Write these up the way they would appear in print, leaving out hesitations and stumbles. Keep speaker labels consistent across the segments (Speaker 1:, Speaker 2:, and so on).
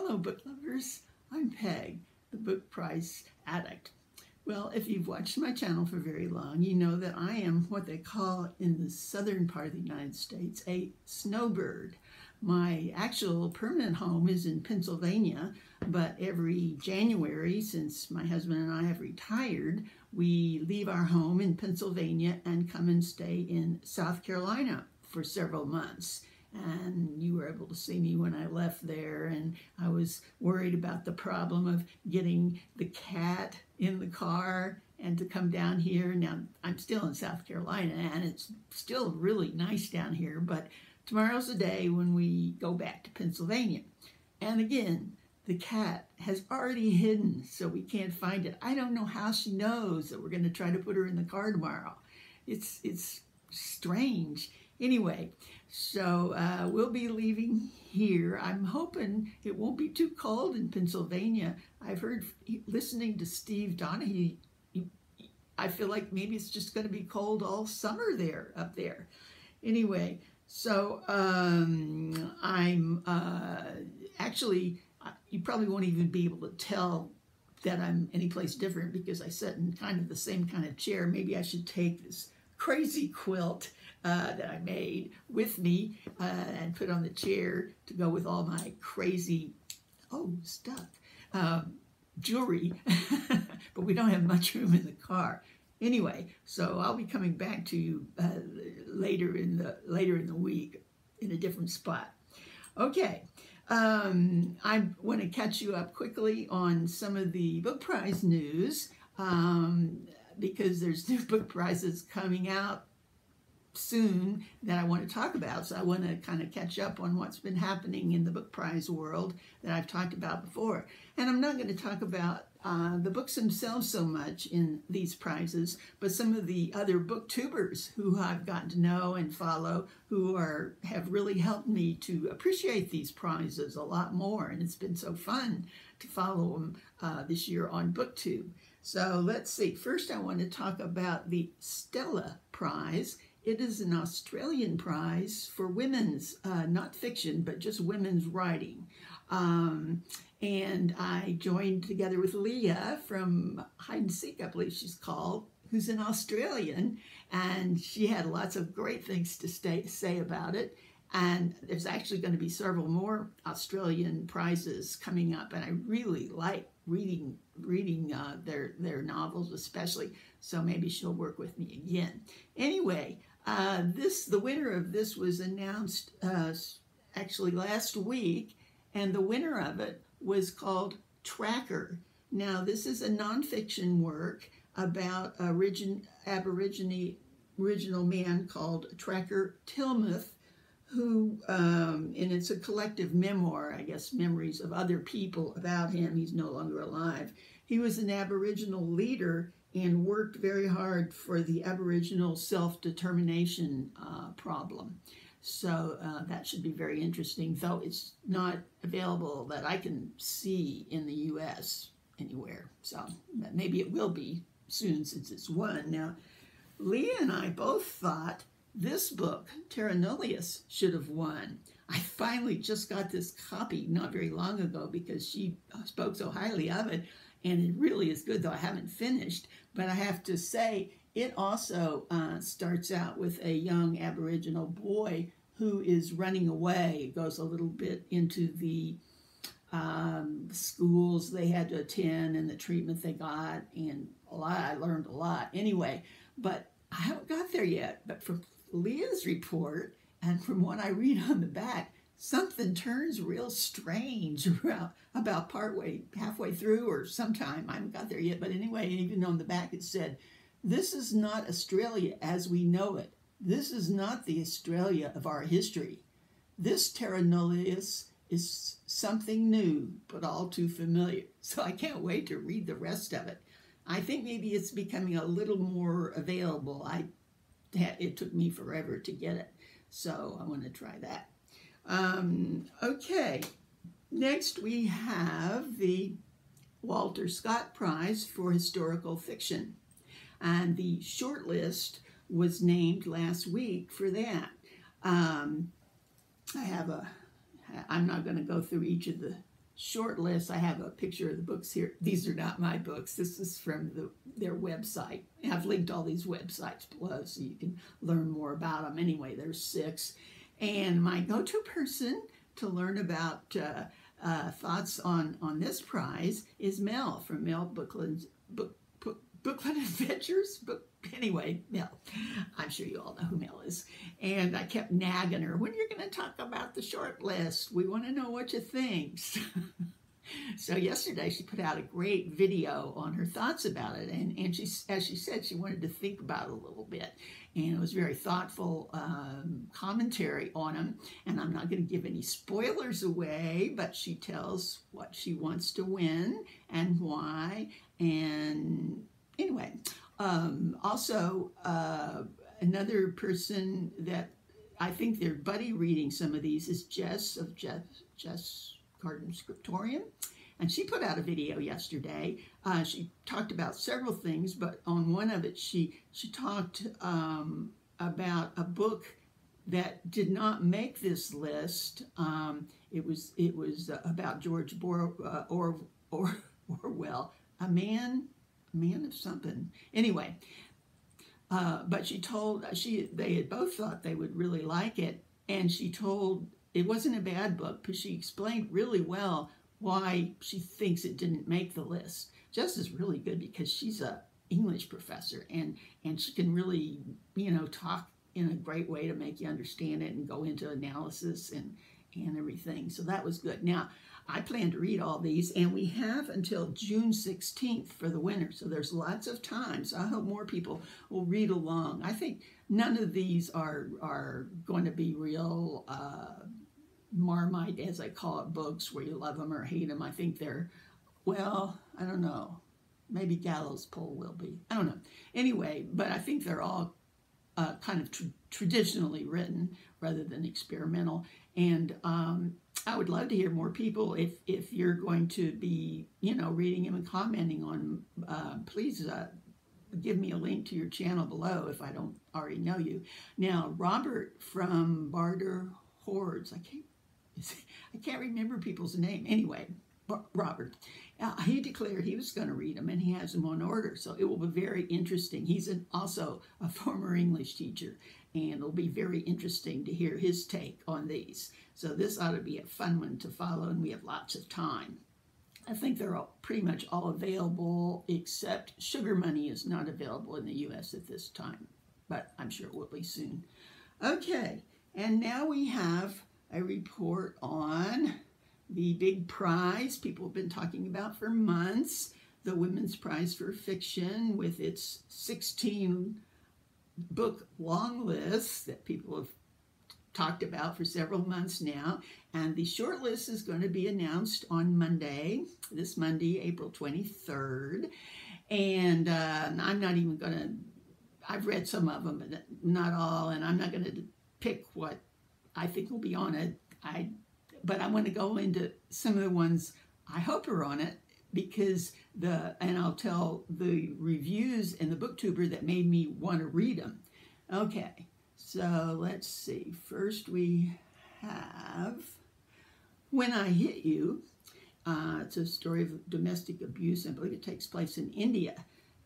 Speaker 1: Hello, book lovers. I'm Peg, the book prize addict. Well, if you've watched my channel for very long, you know that I am what they call in the southern part of the United States a snowbird. My actual permanent home is in Pennsylvania, but every January, since my husband and I have retired, we leave our home in Pennsylvania and come and stay in South Carolina for several months. And you were able to see me when I left there, and I was worried about the problem of getting the cat in the car and to come down here. Now, I'm still in South Carolina, and it's still really nice down here, but tomorrow's the day when we go back to Pennsylvania. And again, the cat has already hidden, so we can't find it. I don't know how she knows that we're going to try to put her in the car tomorrow. It's strange. Anyway, so we'll be leaving here. I'm hoping it won't be too cold in Pennsylvania. I've heard, listening to Steve Donahue, I feel like maybe it's just going to be cold all summer there, up there. Anyway, so I'm actually, you probably won't even be able to tell that I'm anyplace different because I sit in kind of the same kind of chair. Maybe I should take this crazy quilt that I made with me and put on the chair to go with all my crazy, stuff, jewelry, but we don't have much room in the car. Anyway, so I'll be coming back to you later in the week in a different spot. Okay, I want to catch you up quickly on some of the book prize news because there's new book prizes coming out soon that I want to talk about. So I want to kind of catch up on what's been happening in the book prize world that I've talked about before. And I'm not going to talk about the books themselves so much in these prizes, but some of the other booktubers who I've gotten to know and follow who have really helped me to appreciate these prizes a lot more. And it's been so fun to follow them this year on BookTube. So let's see. First, I want to talk about the Stella Prize. It is an Australian prize for women's, not fiction, but just women's writing. And I joined together with Leah from Hide and Seek, I believe she's called, who's an Australian, and she had lots of great things to say about it. And there's actually going to be several more Australian prizes coming up, and I really like reading their novels especially, so maybe she'll work with me again. Anyway, the winner of this was announced actually last week, and the winner of it was called Tracker. Now, this is a nonfiction work about Aboriginal man called Tracker Tilmouth, who, and it's a collective memoir, I guess, memories of other people about him. He's no longer alive. He was an Aboriginal leader and worked very hard for the Aboriginal self-determination problem. So that should be very interesting, though it's not available that I can see in the U.S. anywhere. So maybe it will be soon since it's won. Now, Leah and I both thought this book, Terra Nullius, should have won. I finally just got this copy not very long ago because she spoke so highly of it, and it really is good, though I haven't finished. But I have to say, it also starts out with a young Aboriginal boy who is running away. It goes a little bit into the schools they had to attend and the treatment they got, and I learned a lot. Anyway, but I haven't got there yet. But from Leah's report and from what I read on the back, something turns real strange about halfway through or sometime. I haven't got there yet, but anyway, even on the back it said, "This is not Australia as we know it. This is not the Australia of our history. This Terra Nullius is something new, but all too familiar." So I can't wait to read the rest of it. I think maybe it's becoming a little more available. It took me forever to get it, so I want to try that. Okay, next we have the Walter Scott Prize for Historical Fiction, and the shortlist was named last week for that. I'm not going to go through each of the short list. I have a picture of the books here. These are not my books. This is from their website. I've linked all these websites below so you can learn more about them. Anyway, there's 6. And my go-to person to learn about thoughts on this prize is Mel from Mel Bookland Adventures. Anyway, Mel, I'm sure you all know who Mel is. And I kept nagging her, when you're going to talk about the short list? We want to know what you think. So yesterday she put out a great video on her thoughts about it. And she, as she said, she wanted to think about it a little bit. And it was very thoughtful commentary on them. And I'm not going to give any spoilers away, but she tells what she wants to win and why. And anyway, also another person that I think they're buddy reading some of these is Jess of Jess Garden Scriptorium. And she put out a video yesterday. She talked about several things, but on one of it, she talked about a book that did not make this list. It was about George Orwell, a man of something. Anyway, but she told they had both thought they would really like it, and she told it wasn't a bad book, but she explained really well why she thinks it didn't make the list. Jess is really good because she's a English professor, and she can really, talk in a great way to make you understand it and go into analysis and everything. So that was good. Now, I plan to read all these, and we have until June 16th for the winner. So there's lots of time. So I hope more people will read along. I think none of these are going to be real Marmite, as I call it, books where you love them or hate them. I think they're, well, I don't know. Maybe Gallows Pole will be. I don't know. Anyway, but I think they're all kind of traditionally written rather than experimental. And I would love to hear more people. If you're going to be, reading them and commenting on them, please give me a link to your channel below if I don't already know you. Now, Robert from Barter Hordes, I can't remember people's name. Anyway, Robert, he declared he was going to read them, and he has them on order. So it will be very interesting. He's also a former English teacher, and it'll be very interesting to hear his take on these. So this ought to be a fun one to follow, and we have lots of time. I think they're pretty much all available, except Sugar Money is not available in the U.S. at this time, but I'm sure it will be soon. Okay, and now we have a report on the big prize people have been talking about for months, the Women's Prize for Fiction, with its 16 book long list that people have talked about for several months now. And the short list is going to be announced on Monday, this Monday, April 23rd. And I'm not even going to, I've read some of them, but not all, and I'm not going to pick what I think will be on it. But I want to go into some of the ones I hope are on it, because and I'll tell the reviews in the BookTuber that made me want to read them. Okay, so let's see. First we have When I Hit You. It's a story of domestic abuse. I believe it takes place in India.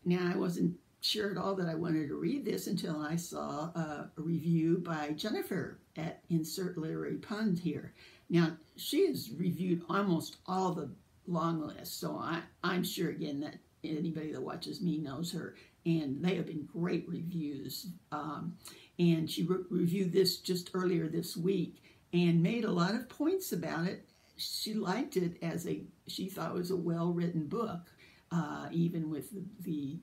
Speaker 1: Now, I wasn't sure at all that I wanted to read this until I saw a review by Jennifer at Insert Literary Pun here. Now, she has reviewed almost all the long lists, so I'm sure, again, that anybody that watches me knows her, and they have been great reviews. And she reviewed this just earlier this week and made a lot of points about it. She liked it as she thought it was a well-written book, even with the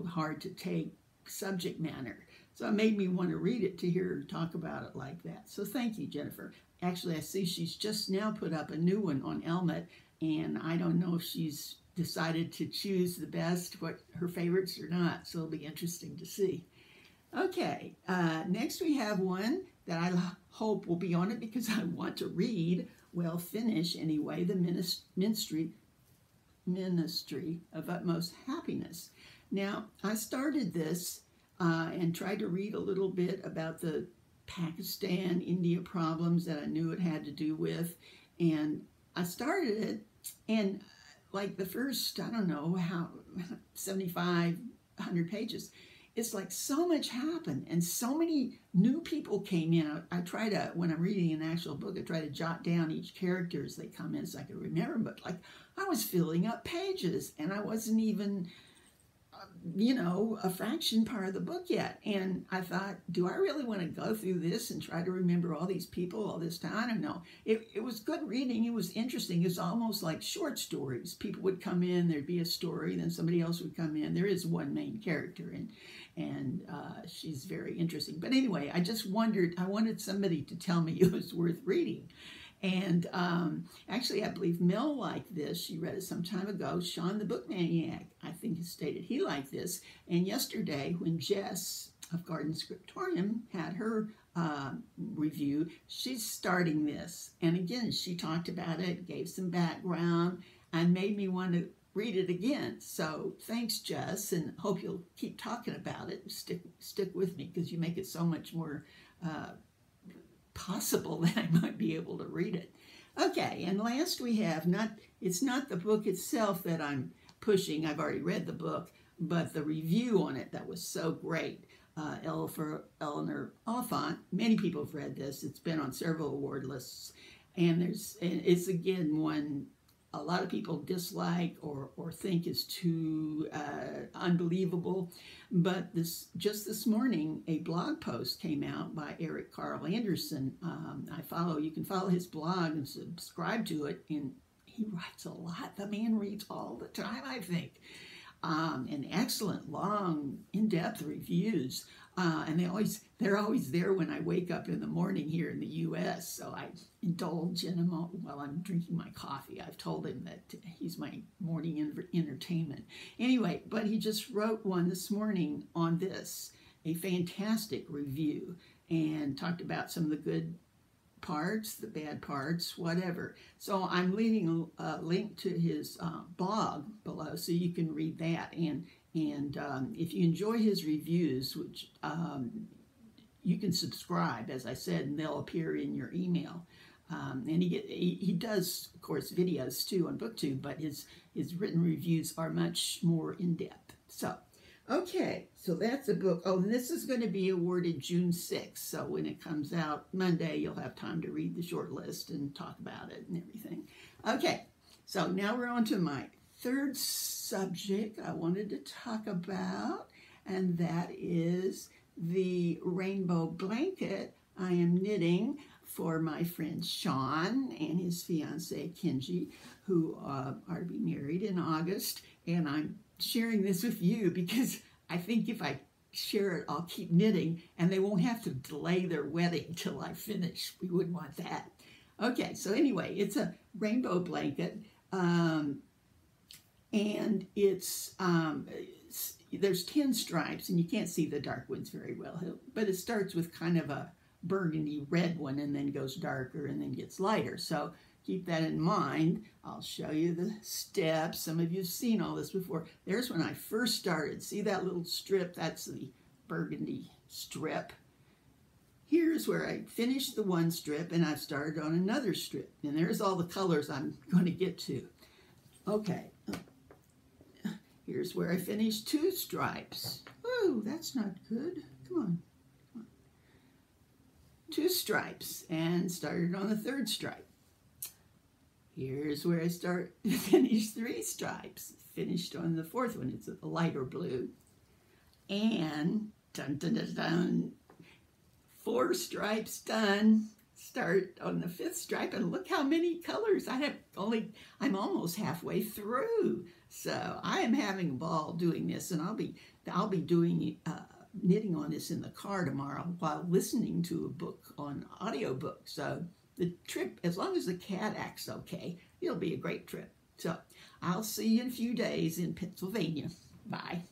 Speaker 1: hard to take subject matter. So it made me want to read it to hear her talk about it like that. So thank you, Jennifer. Actually, I see she's just now put up a new one on Elmet, and I don't know if she's decided to choose the best, what her favorites or not. So it'll be interesting to see. Okay, next we have one that I hope will be on it because I want to read, well, finish anyway, The Ministry of Utmost Happiness. Now, I started this and tried to read a little bit about the Pakistan-India problems that I knew it had to do with, and I started it, and like the first, I don't know how, 75, 100 pages, it's like so much happened and so many new people came in. I try to, when I'm reading an actual book, I try to jot down each character as they come in so I can remember, but like I was filling up pages and I wasn't even, a fraction part of the book yet. And I thought, do I really want to go through this and try to remember all these people all this time? I don't know. It was good reading. It was interesting. It was almost like short stories. People would come in, there'd be a story, then somebody else would come in. There is one main character, and she's very interesting. But anyway, I just wondered, I wanted somebody to tell me it was worth reading. And actually, I believe Mel liked this. She read it some time ago. Sean the Book Maniac, I think, has stated he liked this. And yesterday, when Jess of Garden Scriptorium had her review, she's starting this. And again, she talked about it, gave some background, and made me want to read it again. So thanks, Jess, and hope you'll keep talking about it. Stick with me, because you make it so much more possible that I might be able to read it. Okay, and last we have, it's not the book itself that I'm pushing. I've already read the book, but the review on it that was so great. Eleanor Oliphant, many people have read this. It's been on several award lists, and it's again one a lot of people dislike or think is too unbelievable. But just this morning, a blog post came out by Eric Carl Anderson. You can follow his blog and subscribe to it, and he writes a lot. The man reads all the time, I think. And excellent, long, in-depth reviews. And they're always there when I wake up in the morning here in the U.S., so I indulge in them while I'm drinking my coffee. I've told him that he's my morning entertainment. Anyway, but he just wrote one this morning on this, a fantastic review, and talked about some of the good parts, the bad parts, whatever. So I'm leaving a link to his blog below so you can read that. And if you enjoy his reviews, which you can subscribe, as I said, and they'll appear in your email. And he does, of course, videos too on BookTube, but his written reviews are much more in-depth. So, okay, so that's a book. Oh, and this is going to be awarded June 6th. So when it comes out Monday, you'll have time to read the short list and talk about it and everything. Okay, so now we're on to my third subject I wanted to talk about, and that is the rainbow blanket I am knitting for my friend Sean and his fiancée Kenji, who are to be married in August. And I'm sharing this with you because I think if I share it, I'll keep knitting and they won't have to delay their wedding till I finish. We wouldn't want that. Okay, so anyway, it's a rainbow blanket. And there's 10 stripes, and you can't see the dark ones very well, but it starts with kind of a burgundy red one and then goes darker and then gets lighter. So keep that in mind. I'll show you the steps. Some of you have seen all this before. There's when I first started. See that little strip? That's the burgundy strip. Here's where I finished the one strip and I started on another strip. And there's all the colors I'm going to get to. Okay. Here's where I finished 2 stripes. Oh, that's not good. Come on. 2 stripes and started on the 3rd stripe. Here's where I finished 3 stripes. Finished on the 4th one. It's a lighter blue. And dun dun dun dun. 4 stripes done. Start on the 5th stripe, and look how many colors I'm almost halfway through. So I am having a ball doing this, and I'll be doing knitting on this in the car tomorrow while listening to a book on audiobook. So the trip, as long as the cat acts okay, it'll be a great trip. So I'll see you in a few days in Pennsylvania. Bye.